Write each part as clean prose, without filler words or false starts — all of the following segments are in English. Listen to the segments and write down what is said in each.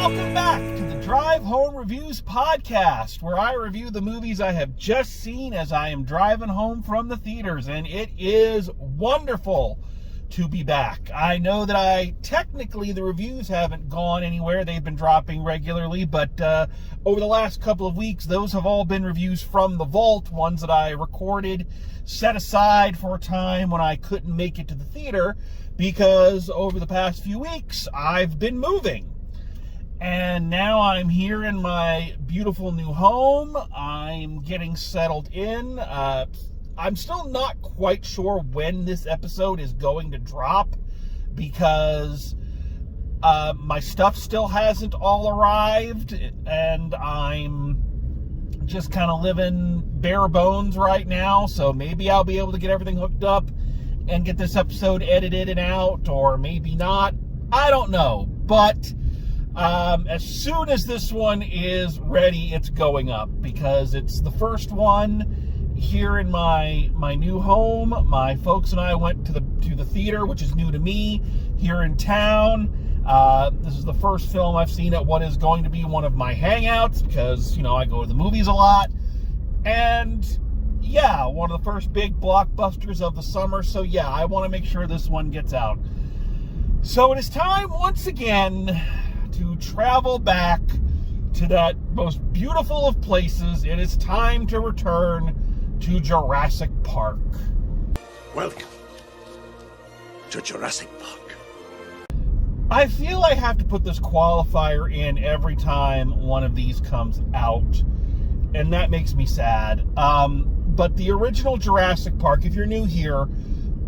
Welcome back to the Drive Home Reviews podcast, where I review the movies I have just seen as I am driving home from the theaters, and it is wonderful to be back. I know that technically the reviews haven't gone anywhere. They've been dropping regularly, but over the last couple of weeks, those have all been reviews from the vault, ones that I recorded, set aside for a time when I couldn't make it to the theater, because over the past few weeks, I've been moving. And now I'm here in my beautiful new home. I'm getting settled in. I'm still not quite sure when this episode is going to drop because my stuff still hasn't all arrived, and I'm just kind of living bare bones right now. So maybe I'll be able to get everything hooked up and get this episode edited and out, or maybe not. I don't know. But as soon as this one is ready, it's going up because it's the first one here in my new home. My folks and I went to the theater, which is new to me, here in town. This is the first film I've seen at what is going to be one of my hangouts because, I go to the movies a lot. And yeah, one of the first big blockbusters of the summer. So yeah, I want to make sure this one gets out. So it is time once again to travel back to that most beautiful of places. It is time to return to Jurassic Park. Welcome to Jurassic Park. I feel I have to put this qualifier in every time one of these comes out, and that makes me sad. But the original Jurassic Park, if you're new here,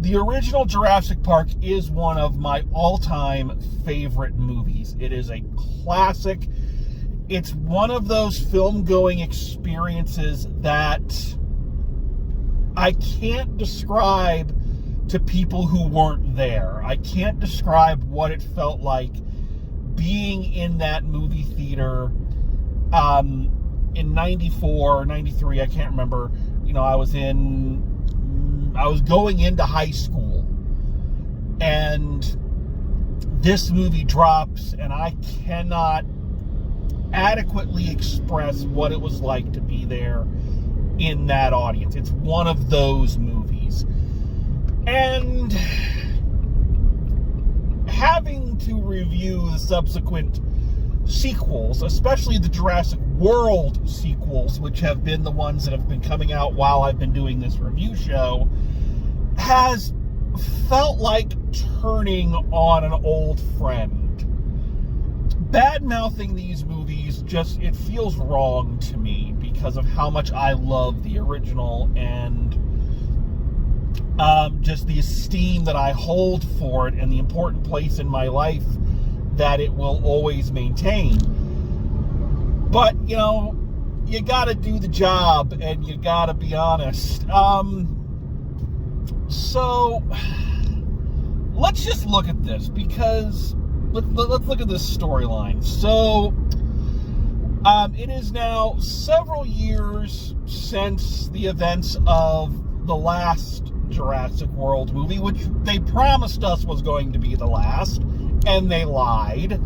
the original Jurassic Park is one of my all-time favorite movies. It is a classic. It's one of those film-going experiences that I can't describe to people who weren't there. I can't describe what it felt like being in that movie theater in 94, 93, I can't remember. I was going into high school, and this movie drops, and I cannot adequately express what it was like to be there in that audience. It's one of those movies. And having to review the subsequent sequels, especially the Jurassic World sequels, which have been the ones that have been coming out while I've been doing this review show, has felt like turning on an old friend. Bad-mouthing these movies, it feels wrong to me because of how much I love the original and just the esteem that I hold for it and the important place in my life that it will always maintain. But, you gotta do the job, and you gotta be honest. So, let's just look at this, because let's look at this storyline. So, it is now several years since the events of the last Jurassic World movie, which they promised us was going to be the last, and they lied.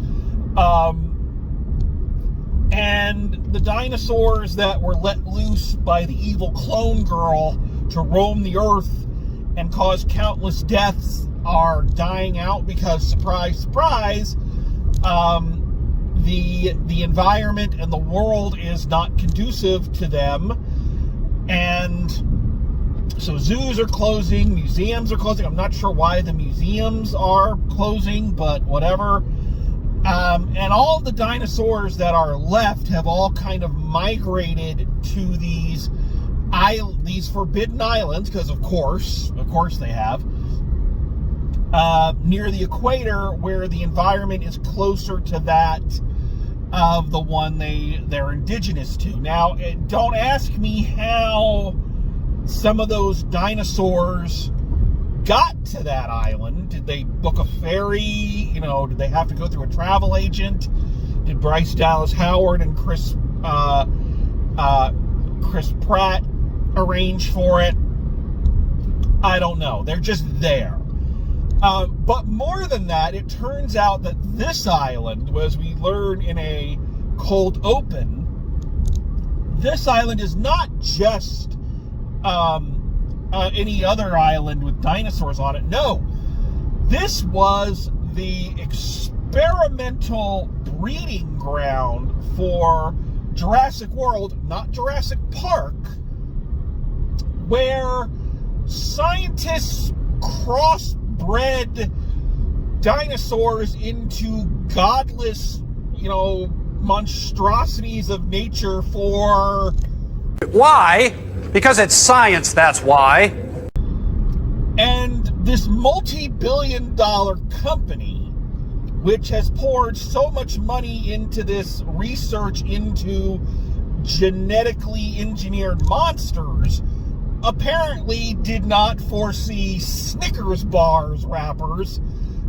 And the dinosaurs that were let loose by the evil clone girl to roam the earth and cause countless deaths are dying out because, surprise, surprise, the environment and the world is not conducive to them. And so zoos are closing, museums are closing. I'm not sure why the museums are closing, but whatever. And all the dinosaurs that are left have all kind of migrated to these forbidden islands, because of course they have, near the equator, where the environment is closer to that of the one they're indigenous to. Now, don't ask me how some of those dinosaurs got to that island. Did they book a ferry? Did they have to go through a travel agent? Did Bryce Dallas Howard and Chris Pratt arrange for it? I don't know. They're just there. But more than that, it turns out that this island, as we learn in a cold open, this island is not just any other island with dinosaurs on it. No, this was the experimental breeding ground for Jurassic World, not Jurassic Park, where scientists crossbred dinosaurs into godless, monstrosities of nature for... Why? Because it's science, that's why. And this multi-billion-dollar company, which has poured so much money into this research into genetically engineered monsters, apparently did not foresee Snickers bars wrappers,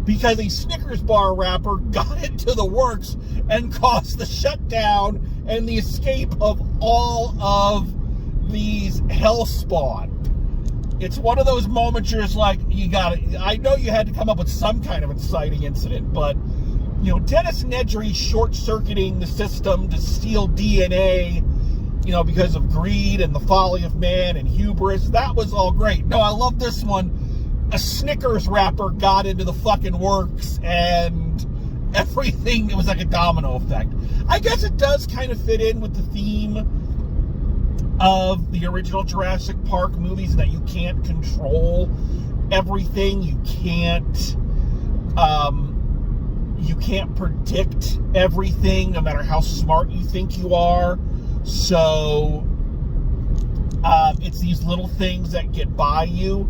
because a Snickers bar wrapper got into the works and caused the shutdown and the escape of all of these hellspawn. It's one of those moments you're just like, I know you had to come up with some kind of inciting incident, but, Dennis Nedry short-circuiting the system to steal DNA, because of greed and the folly of man and hubris, that was all great. No, I love this one. A Snickers wrapper got into the fucking works and everything, it was like a domino effect. I guess it does kind of fit in with the theme of the original Jurassic Park movies, that you can't control everything. You can't predict everything, no matter how smart you think you are. So it's these little things that get by you.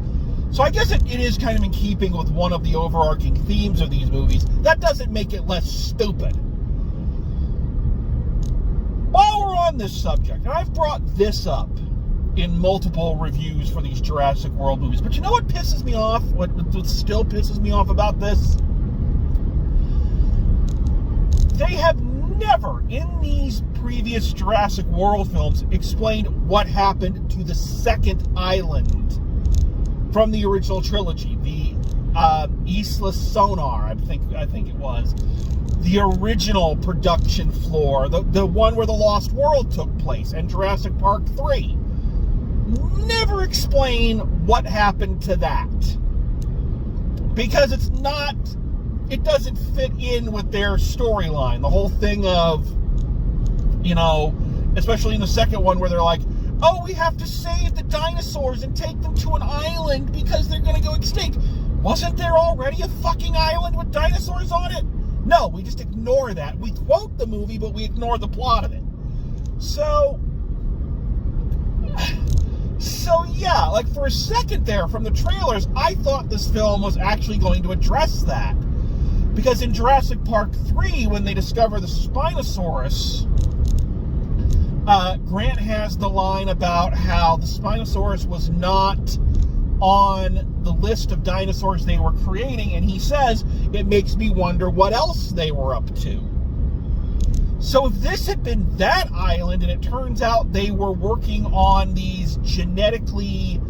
So I guess it is kind of in keeping with one of the overarching themes of these movies. That doesn't make it less stupid. While we're on this subject, and I've brought this up in multiple reviews for these Jurassic World movies, but you know what pisses me off? What still pisses me off about this? They have never, in these previous Jurassic World films, explained what happened to the second island from the original trilogy, the Isla Sonar, I think it was. The original production floor, the one where the Lost World took place, and Jurassic Park 3. Never explain what happened to that. Because it doesn't fit in with their storyline. The whole thing of, especially in the second one where they're like, oh, we have to save the dinosaurs and take them to an island because they're going to go extinct. Wasn't there already a fucking island with dinosaurs on it? No, we just ignore that. We quote the movie, but we ignore the plot of it. So yeah, like for a second there from the trailers, I thought this film was actually going to address that. Because in Jurassic Park 3, when they discover the Spinosaurus, Grant has the line about how the Spinosaurus was not on the list of dinosaurs they were creating, and he says, it makes me wonder what else they were up to. So if this had been that island, and it turns out they were working on these genetically,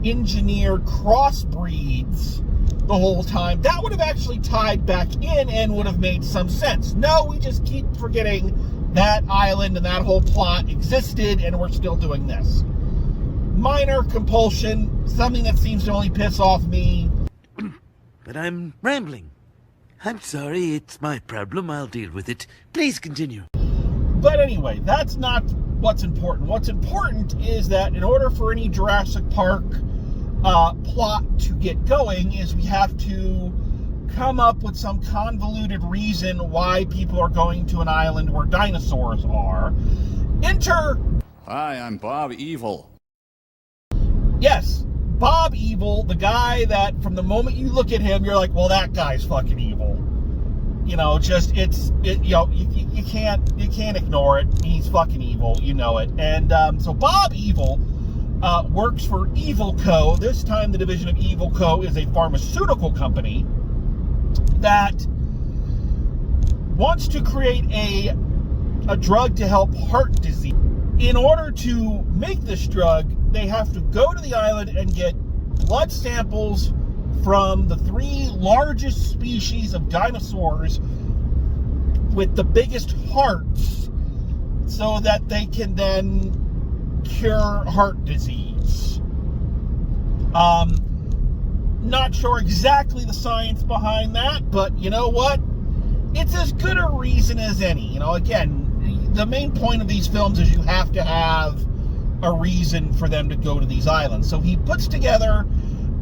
engineered crossbreeds the whole time, that would have actually tied back in and would have made some sense. No, we just keep forgetting that island and that whole plot existed, and we're still doing this. Minor compulsion, something that seems to only piss off me. But I'm rambling. I'm sorry, it's my problem. I'll deal with it. Please continue. But anyway, that's not what's important. What's important is that in order for any Jurassic Park plot to get going, is we have to come up with some convoluted reason why people are going to an island where dinosaurs are. Enter... Hi, I'm Bob Evil. Yes, Bob Evil, the guy that from the moment you look at him, you're like, well, that guy's fucking evil. You can't ignore it. He's fucking evil, you know it. And so Bob Evil works for Evil Co. This time the division of Evil Co. is a pharmaceutical company that wants to create a drug to help heart disease. In order to make this drug, they have to go to the island and get blood samples from the 3 largest species of dinosaurs with the biggest hearts so that they can then cure heart disease. Not sure exactly the science behind that, but you know what? It's as good a reason as any. You know, again, the main point of these films is you have to have a reason for them to go to these islands. So he puts together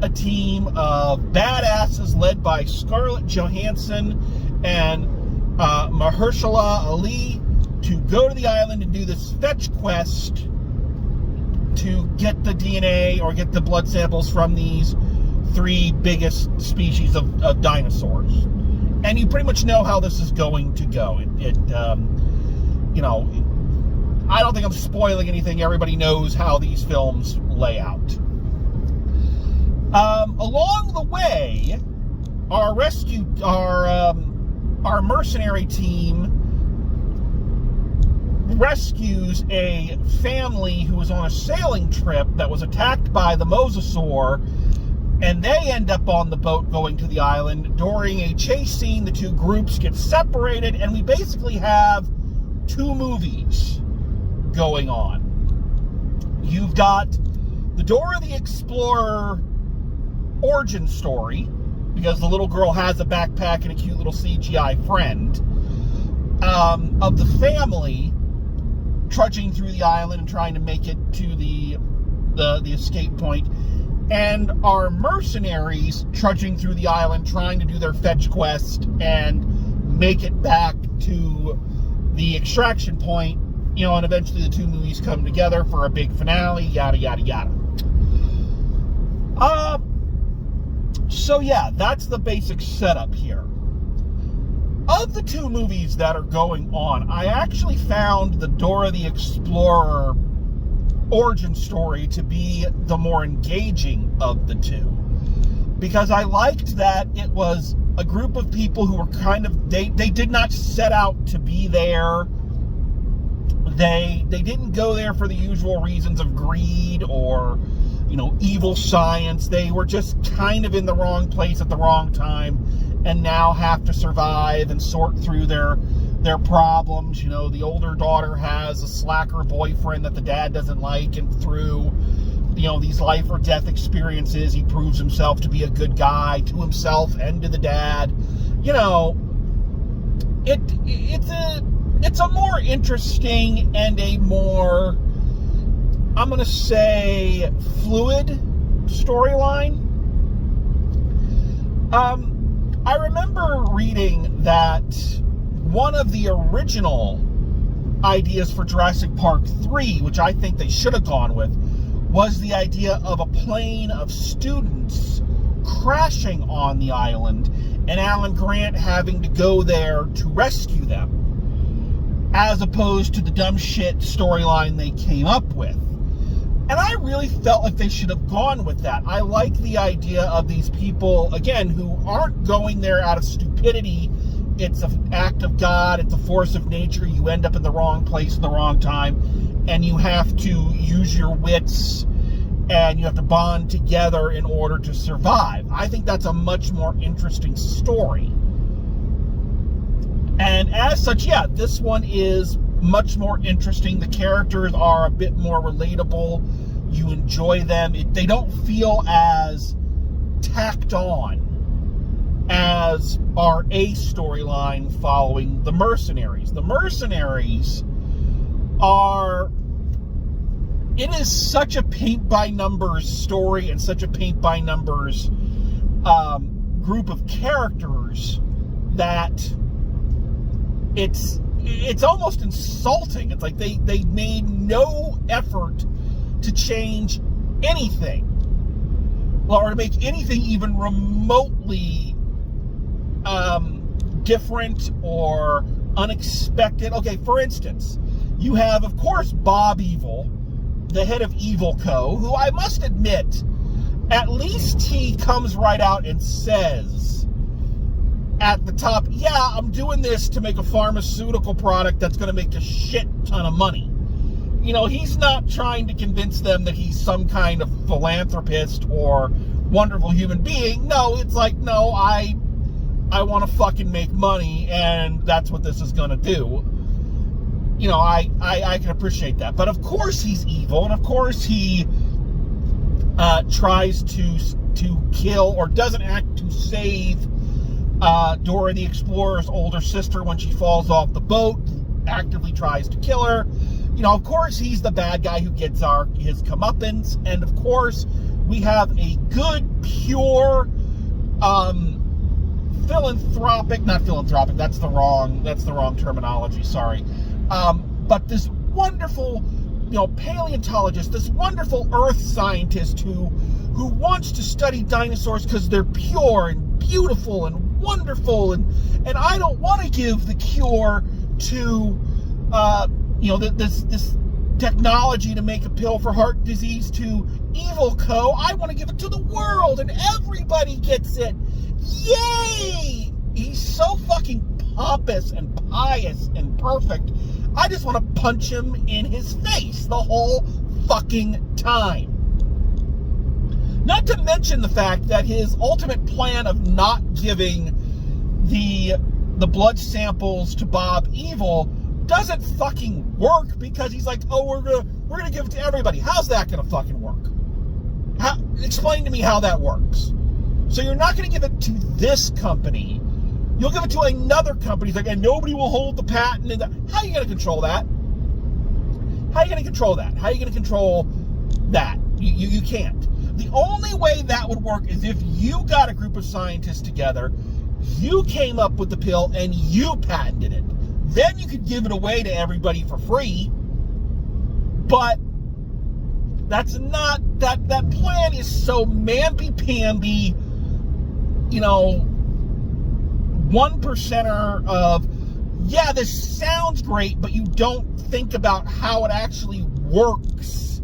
a team of badasses led by Scarlett Johansson and Mahershala Ali to go to the island and do this fetch quest to get the DNA or get the blood samples from these 3 biggest species of dinosaurs. And you pretty much know how this is going to go. You know, I don't think I'm spoiling anything. Everybody knows how these films lay out. Along the way, our mercenary team rescues a family who was on a sailing trip that was attacked by the mosasaur, and they end up on the boat going to the island. During a chase scene, the 2 groups get separated, and we basically have 2 movies going on. You've got the Dora the Explorer origin story, because the little girl has a backpack and a cute little CGI friend, of the family trudging through the island and trying to make it to the escape point, and our mercenaries trudging through the island trying to do their fetch quest and make it back to the extraction point, you know, and eventually the 2 movies come together for a big finale, yada, yada, yada. So yeah, that's the basic setup here. Of the 2 movies that are going on, I actually found the Dora the Explorer origin story to be the more engaging of the 2. Because I liked that it was a group of people who were kind of, they did not set out to be there. They didn't go there for the usual reasons of greed or, you know, evil science. They were just kind of in the wrong place at the wrong time and now have to survive and sort through their problems. You know, the older daughter has a slacker boyfriend that the dad doesn't like, and through, you know, these life or death experiences, he proves himself to be a good guy to himself and to the dad. You know, it's a more interesting and a more, I'm going to say, fluid storyline. I remember reading that one of the original ideas for Jurassic Park 3, which I think they should have gone with, was the idea of a plane of students crashing on the island and Alan Grant having to go there to rescue them, as opposed to the dumb shit storyline they came up with. And I really felt like they should have gone with that. I like the idea of these people, again, who aren't going there out of stupidity. It's an act of God. It's a force of nature. You end up in the wrong place at the wrong time, and you have to use your wits, and you have to bond together in order to survive. I think that's a much more interesting story. And as such, yeah, this one is much more interesting. The characters are a bit more relatable. You enjoy them. They don't feel as tacked on as our A storyline following the mercenaries. The mercenaries are, it is such a paint-by-numbers story and such a paint-by-numbers group of characters that it's almost insulting. It's like they made no effort to change anything, or to make anything even remotely different or unexpected. Okay, for instance, you have, of course, Bob Evil, the head of Evil Co., who I must admit, at least he comes right out and says at the top, yeah, I'm doing this to make a pharmaceutical product that's going to make a shit ton of money. You know, he's not trying to convince them that he's some kind of philanthropist or wonderful human being. No, it's like, no, I want to fucking make money, and that's what this is going to do. You know, I can appreciate that. But of course he's evil, and of course he tries to kill, or doesn't act to save Dora the Explorer's older sister when she falls off the boat, actively tries to kill her. You know, of course he's the bad guy who gets his comeuppance, and of course we have a good, pure, not philanthropic, that's the wrong terminology, sorry. But this wonderful, you know, paleontologist, this wonderful earth scientist who wants to study dinosaurs because they're pure and beautiful and wonderful, and I don't want to give the cure to you know, this technology to make a pill for heart disease to Evil Co. I want to give it to the world, and everybody gets it. Yay! He's so fucking pompous and pious and perfect. I just want to punch him in his face the whole fucking time. Not to mention the fact that his ultimate plan of not giving the blood samples to Bob Evil doesn't fucking work, because he's like, oh, we're gonna give it to everybody. How's that gonna fucking work? Explain to me how that works. So you're not gonna give it to this company. You'll give it to another company. He's like, and nobody will hold the patent. And how are you gonna control that? How are you gonna control that? How are you gonna control that? You can't. The only way that would work is if you got a group of scientists together, you came up with the pill, and you patented it. Then you could give it away to everybody for free. But that's not, that plan is so mamby-pamby, you know, 1%er of, yeah, this sounds great, but you don't think about how it actually works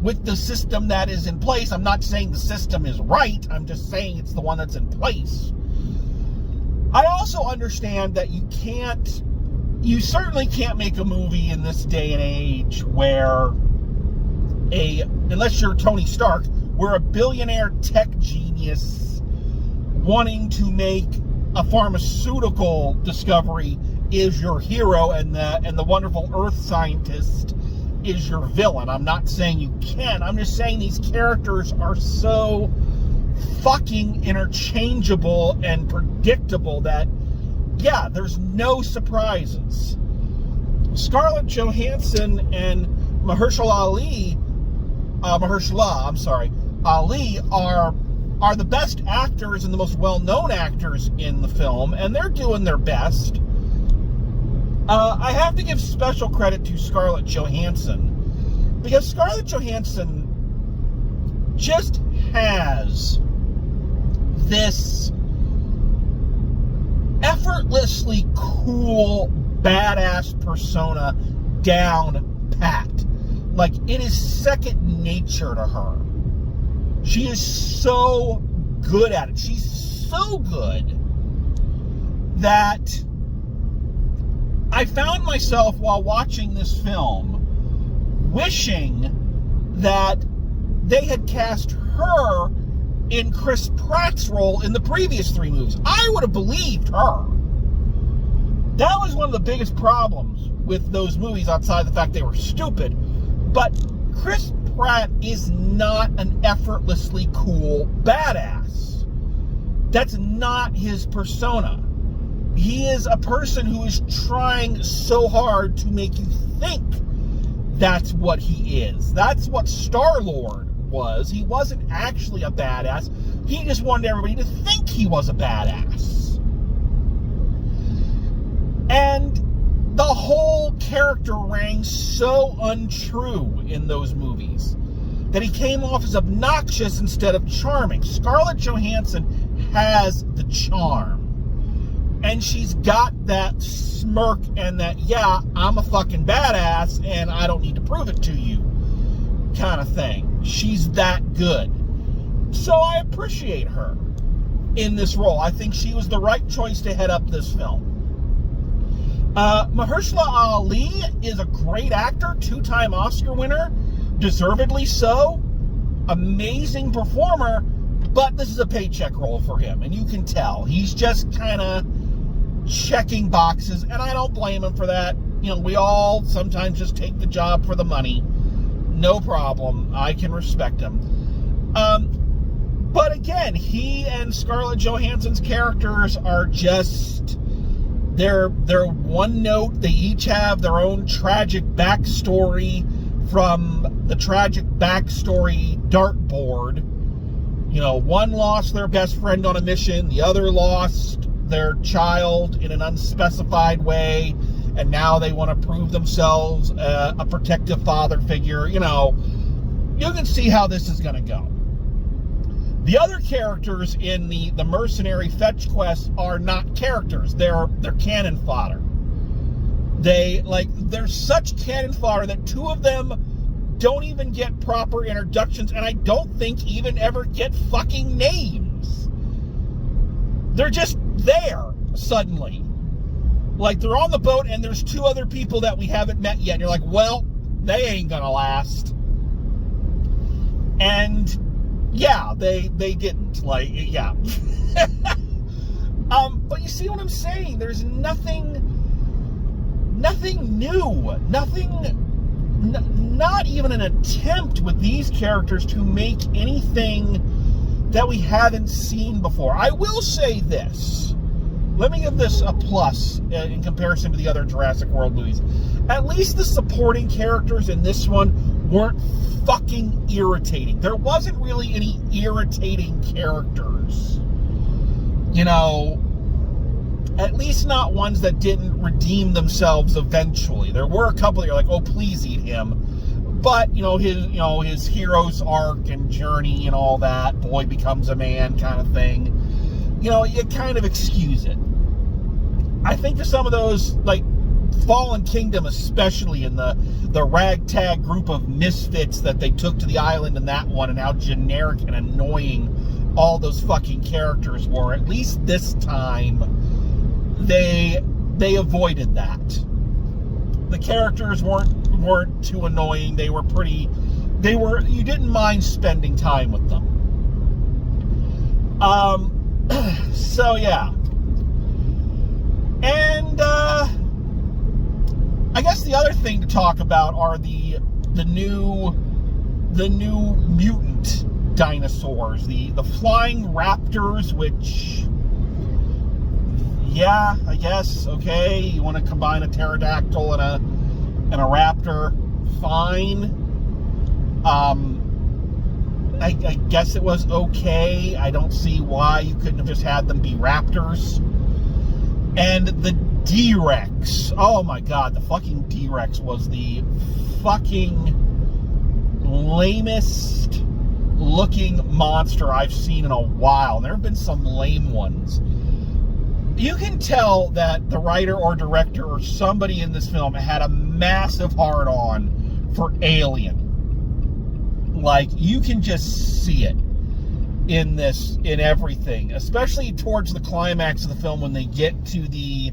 with the system that is in place. I'm not saying the system is right. I'm just saying it's the one that's in place. I also understand that you certainly can't make a movie in this day and age where unless you're Tony Stark, where a billionaire tech genius wanting to make a pharmaceutical discovery is your hero, and the wonderful earth scientist is your villain. I'm not saying you can. I'm just saying these characters are so fucking interchangeable and predictable that, yeah, there's no surprises. Scarlett Johansson and Mahershala Ali are the best actors and the most well-known actors in the film, and they're doing their best. I have to give special credit to Scarlett Johansson, because Scarlett Johansson just has this effortlessly cool, badass persona down pat. Like, it is second nature to her. She is so good at it. She's so good that I found myself, while watching this film, wishing that they had cast her in Chris Pratt's role in the previous 3 movies. I would have believed her. That was one of the biggest problems with those movies, outside the fact they were stupid. But Chris Pratt is not an effortlessly cool badass. That's not his persona. He is a person who is trying so hard to make you think that's what he is. That's what Star-Lord was. He wasn't actually a badass. He just wanted everybody to think he was a badass. And the whole character rang so untrue in those movies that he came off as obnoxious instead of charming. Scarlett Johansson has the charm. And she's got that smirk and that, yeah, I'm a fucking badass and I don't need to prove it to you kind of thing. She's that good. So I appreciate her in this role. I think she was the right choice to head up this film. Mahershala Ali is a great actor, 2-time Oscar winner, deservedly so. Amazing performer. But this is a paycheck role for him, and you can tell. He's just kind of checking boxes, and I don't blame him for that. We all sometimes just take the job for the money. No problem. I can respect him. But again, he and Scarlett Johansson's characters are just... They're one note. They each have their own tragic backstory from the tragic backstory dartboard. One lost their best friend on a mission. The other lost their child in an unspecified way. And now they want to prove themselves a protective father figure. You can see how this is going to go. The other characters in the mercenary fetch quest are not characters. They're cannon fodder. They're such cannon fodder that two of them don't even get proper introductions, and I don't think even ever get fucking names. They're just there suddenly. They're on the boat and there's two other people that we haven't met yet. And you're like, well, they ain't gonna last. And yeah, they didn't. Yeah. But you see what I'm saying? There's nothing new. Not even an attempt with these characters to make anything that we haven't seen before. I will say this. Let me give this a plus in comparison to the other Jurassic World movies. At least the supporting characters in this one weren't fucking irritating. There wasn't really any irritating characters. At least not ones that didn't redeem themselves eventually. There were a couple that you're like, oh, please eat him. But, his hero's arc and journey and all that, boy becomes a man kind of thing. You kind of excuse it. I think to some of those, Fallen Kingdom especially, and the ragtag group of misfits that they took to the island in that one, and how generic and annoying all those fucking characters were, at least this time, they avoided that. The characters weren't too annoying. You didn't mind spending time with them. So yeah. And I guess the other thing to talk about are the new mutant dinosaurs, the flying raptors, which, yeah, I guess, okay, you want to combine a pterodactyl and a raptor, fine. I guess it was okay. I don't see why you couldn't have just had them be raptors. And the D-Rex. Oh my god, the fucking D-Rex was the fucking lamest looking monster I've seen in a while. There have been some lame ones. You can tell that the writer or director or somebody in this film had a massive hard-on for Alien. You can just see it in everything, especially towards the climax of the film when they get to the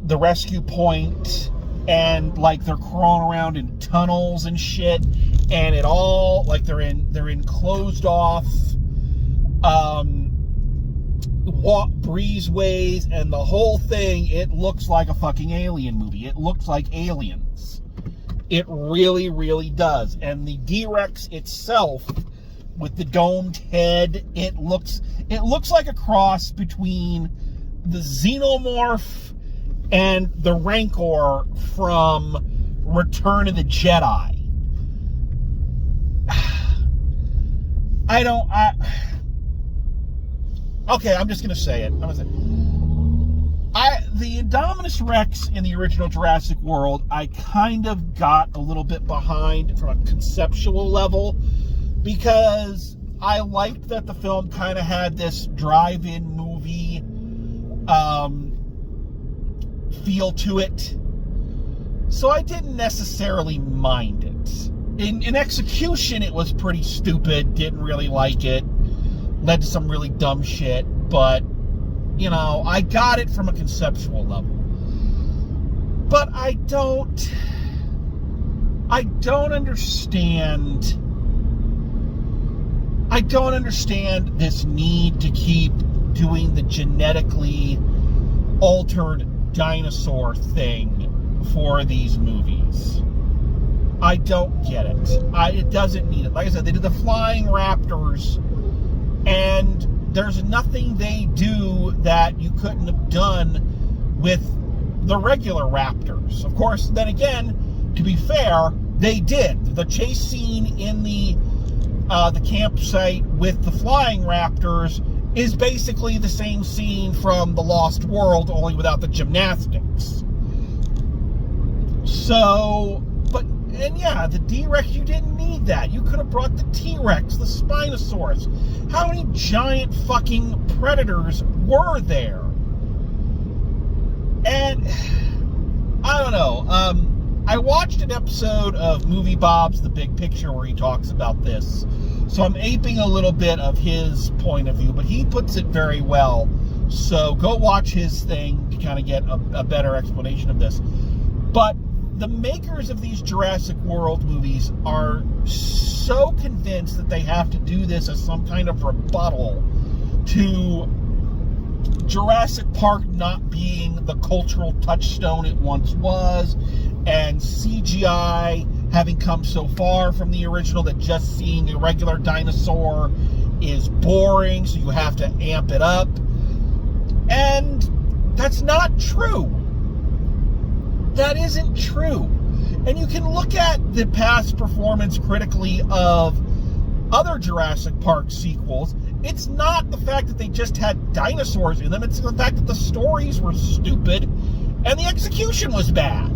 rescue point, and they're crawling around in tunnels and shit, and it all they're in closed off breezeways, and the whole thing, it looks like a fucking Alien movie. It looks like Aliens. It really, really does. And the D-Rex itself, with the domed head, it looks like a cross between the Xenomorph and the Rancor from Return of the Jedi. Okay, I'm just going to say it. The Indominus Rex in the original Jurassic World, I kind of got a little bit behind from a conceptual level, because I liked that the film kind of had this drive-in movie feel to it. So I didn't necessarily mind it. In execution, it was pretty stupid. Didn't really like it. Led to some really dumb shit. But, I got it from a conceptual level. But I don't understand. I don't understand this need to keep doing the genetically altered dinosaur thing for these movies. I don't get it. It doesn't need it. Like I said, they did the flying raptors, and there's nothing they do that you couldn't have done with the regular raptors. Of course, then again, to be fair, they did. The chase scene in the campsite with the flying raptors is basically the same scene from The Lost World, only without the gymnastics. So, and yeah, the D-Rex, you didn't need that. You could have brought the T-Rex, the Spinosaurus. How many giant fucking predators were there? And, I don't know, I watched an episode of Movie Bob's The Big Picture where he talks about this. So I'm aping a little bit of his point of view, but he puts it very well. So go watch his thing to kind of get a better explanation of this. But the makers of these Jurassic World movies are so convinced that they have to do this as some kind of rebuttal to Jurassic Park not being the cultural touchstone it once was, and CGI having come so far from the original that just seeing a regular dinosaur is boring, so you have to amp it up. And that's not true. That isn't true. And you can look at the past performance critically of other Jurassic Park sequels. It's not the fact that they just had dinosaurs in them, it's the fact that the stories were stupid and the execution was bad.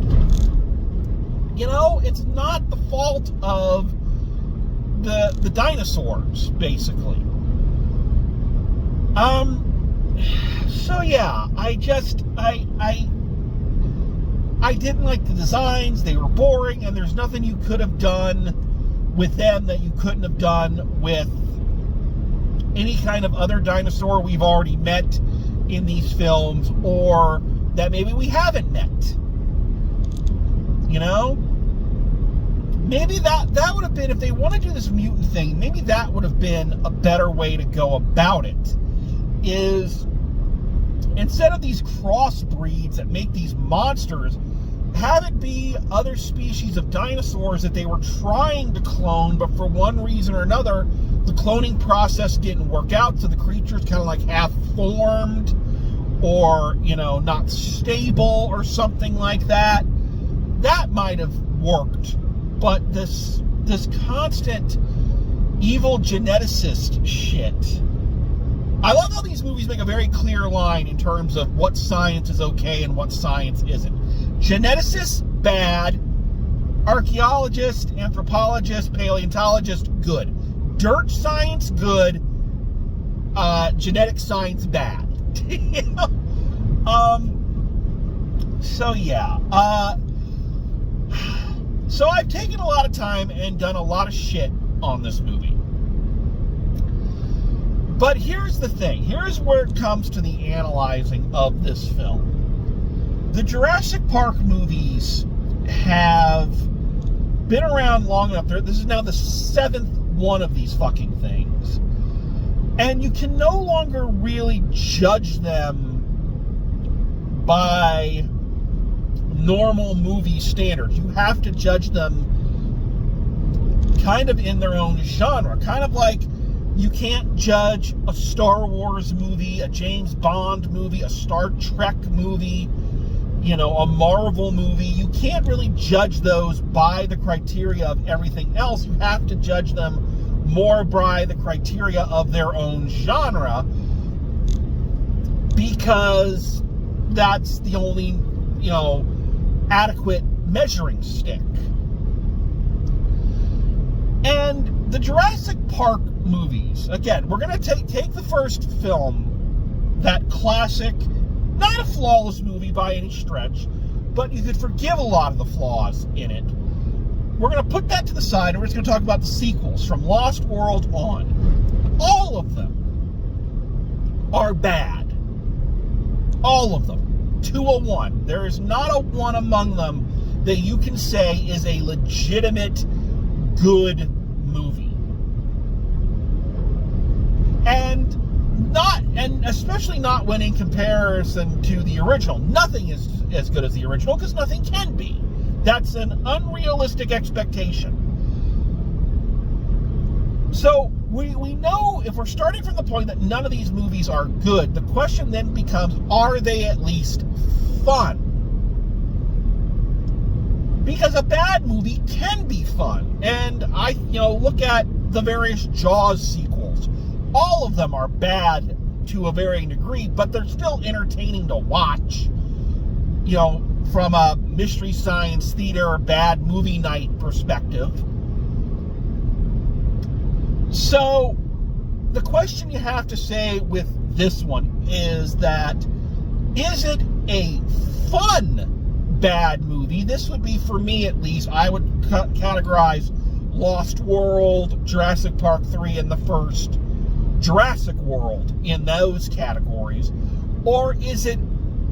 You know, it's not the fault of the dinosaurs, basically. So yeah, I didn't like the designs. They were boring, and there's nothing you could have done with them that you couldn't have done with any kind of other dinosaur we've already met in these films, or that maybe we haven't met. You know? Maybe that would have been, if they want to do this mutant thing, maybe that would have been a better way to go about it. Is, instead of these crossbreeds that make these monsters, have it be other species of dinosaurs that they were trying to clone, but for one reason or another, the cloning process didn't work out, so the creature's kind of like half-formed, or, you know, not stable, or something like that. That might have worked. But this constant evil geneticist shit. I love how these movies make a very clear line in terms of what science is okay and what science isn't. Geneticists, bad. Archaeologist, anthropologist, paleontologist, good. Dirt science, good. Genetic science, bad. You know? So yeah. So I've taken a lot of time and done a lot of shit on this movie. But here's the thing. Here's where it comes to the analyzing of this film. The Jurassic Park movies have been around long enough. This is now the 7th one of these fucking things. And you can no longer really judge them by normal movie standards. You have to judge them kind of in their own genre. Kind of like you can't judge a Star Wars movie, a James Bond movie, a Star Trek movie, you know, a Marvel movie. You can't really judge those by the criteria of everything else. You have to judge them more by the criteria of their own genre, because that's the only, you know, adequate measuring stick. And the Jurassic Park movies, again, we're going to take the first film, that classic, not a flawless movie by any stretch, but you could forgive a lot of the flaws in it. We're going to put that to the side, and we're just going to talk about the sequels from Lost World on. All of them are bad. All of them. To a one. There is not a one among them that you can say is a legitimate good movie. especially not when in comparison to the original. Nothing is as good as the original, because nothing can be. That's an unrealistic expectation. So we know, if we're starting from the point that none of these movies are good, the question then becomes, are they at least fun? Because a bad movie can be fun. And I look at the various Jaws sequels. All of them are bad to a varying degree, but they're still entertaining to watch, from a Mystery Science Theater bad movie night perspective. So the question you have to say with this one is that, is it a fun bad movie? This would be, for me at least, I would categorize Lost World, Jurassic Park 3, and the first Jurassic World in those categories. Or is it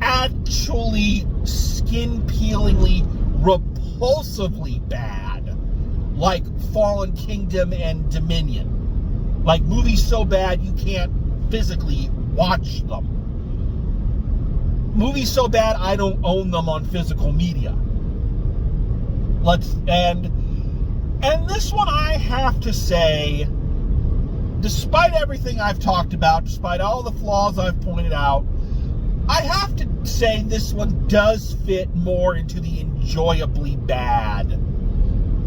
actually skin-peelingly, repulsively bad, like Fallen Kingdom and Dominion? Like movies so bad you can't physically watch them. Movies so bad I don't own them on physical media. And this one, I have to say, despite everything I've talked about, despite all the flaws I've pointed out, I have to say this one does fit more into the enjoyably bad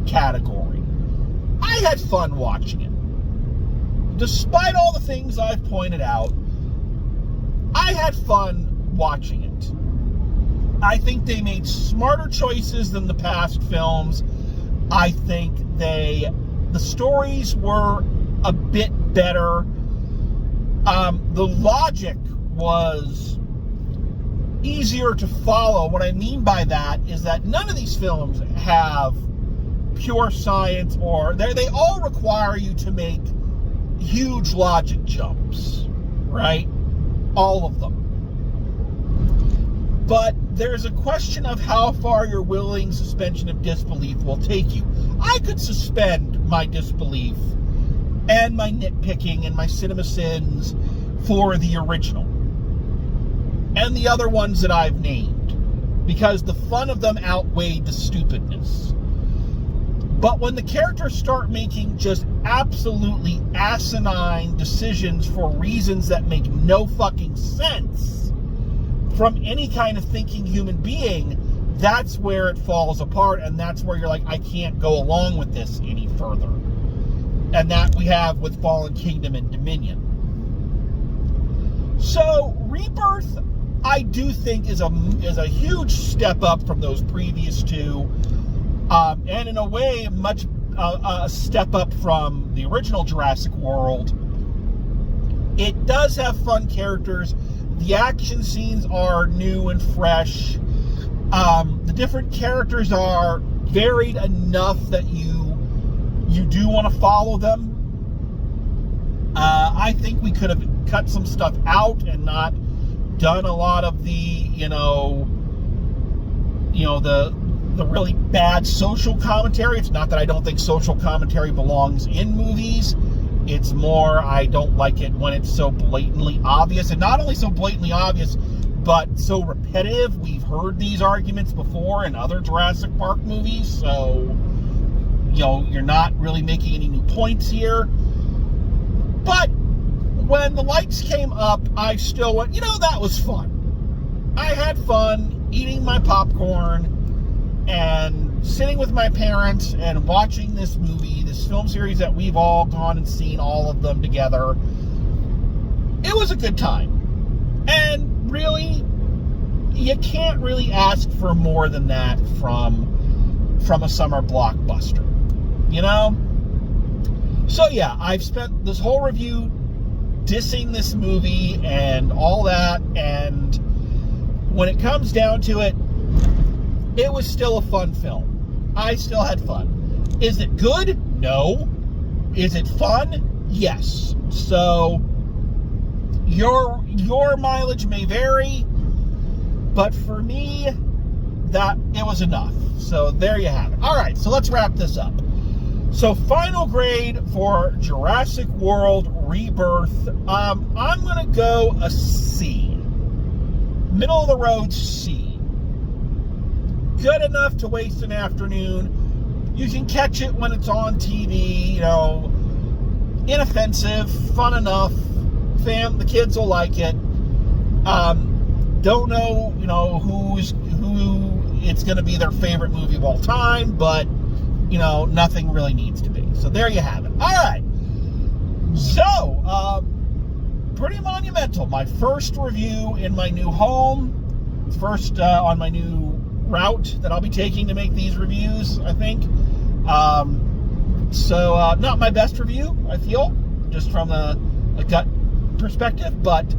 category. I had fun watching it. Despite all the things I've pointed out, I had fun watching it. I think they made smarter choices than the past films. I think the stories were a bit better. The logic was easier to follow. What I mean by that is that none of these films have pure science, or they all require you to make huge logic jumps, right? All of them. But there's a question of how far your willing suspension of disbelief will take you. I could suspend my disbelief and my nitpicking and my cinema sins for the original and the other ones that I've named, because the fun of them outweighed the stupidness. But when the characters start making just absolutely asinine decisions for reasons that make no fucking sense from any kind of thinking human being, that's where it falls apart, and that's where you're like, I can't go along with this any further. And that we have with Fallen Kingdom and Dominion. So Rebirth, I do think is a huge step up from those previous two, and in a way much a step up from the original Jurassic World. It does have fun characters. The action scenes are new and fresh. The different characters are varied enough that you do want to follow them. I think we could have cut some stuff out and not done a lot of the really bad social commentary. It's not that I don't think social commentary belongs in movies. It's more, I don't like it when it's so blatantly obvious, and not only so blatantly obvious, but so repetitive. We've heard these arguments before in other Jurassic Park movies, so you're not really making any new points here. But when the lights came up, I still went, that was fun. I had fun eating my popcorn and sitting with my parents and watching this movie, this film series that we've all gone and seen, all of them together. It was a good time. And really, you can't really ask for more than that from a summer blockbuster. So yeah, I've spent this whole review dissing this movie and all that, and when it comes down to it, it was still a fun film. I still had fun. Is it good? No. Is it fun? Yes. So your mileage may vary, but for me, that it was enough. So there you have it. All right, so let's wrap this up. So final grade for Jurassic World Rebirth, I'm going to go a C. Middle of the road C. Good enough to waste an afternoon. You can catch it when it's on TV, inoffensive, fun enough. The kids will like it. Don't know, who it's going to be their favorite movie of all time, but nothing really needs to be. So there you have it. All right. So, pretty monumental. My first review in my new home. First on my new route that I'll be taking to make these reviews, I think. So, not my best review, I feel, just from a gut perspective, but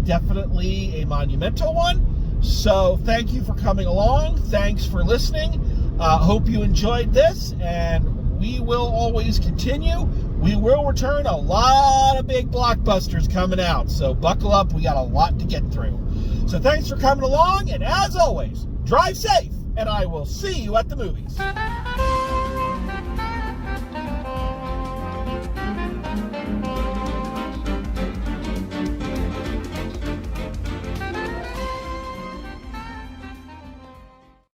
definitely a monumental one. So, thank you for coming along. Thanks for listening. Hope you enjoyed this, and we will always continue. We will return. A lot of big blockbusters coming out, so buckle up. We got a lot to get through. So thanks for coming along, and as always, drive safe, and I will see you at the movies.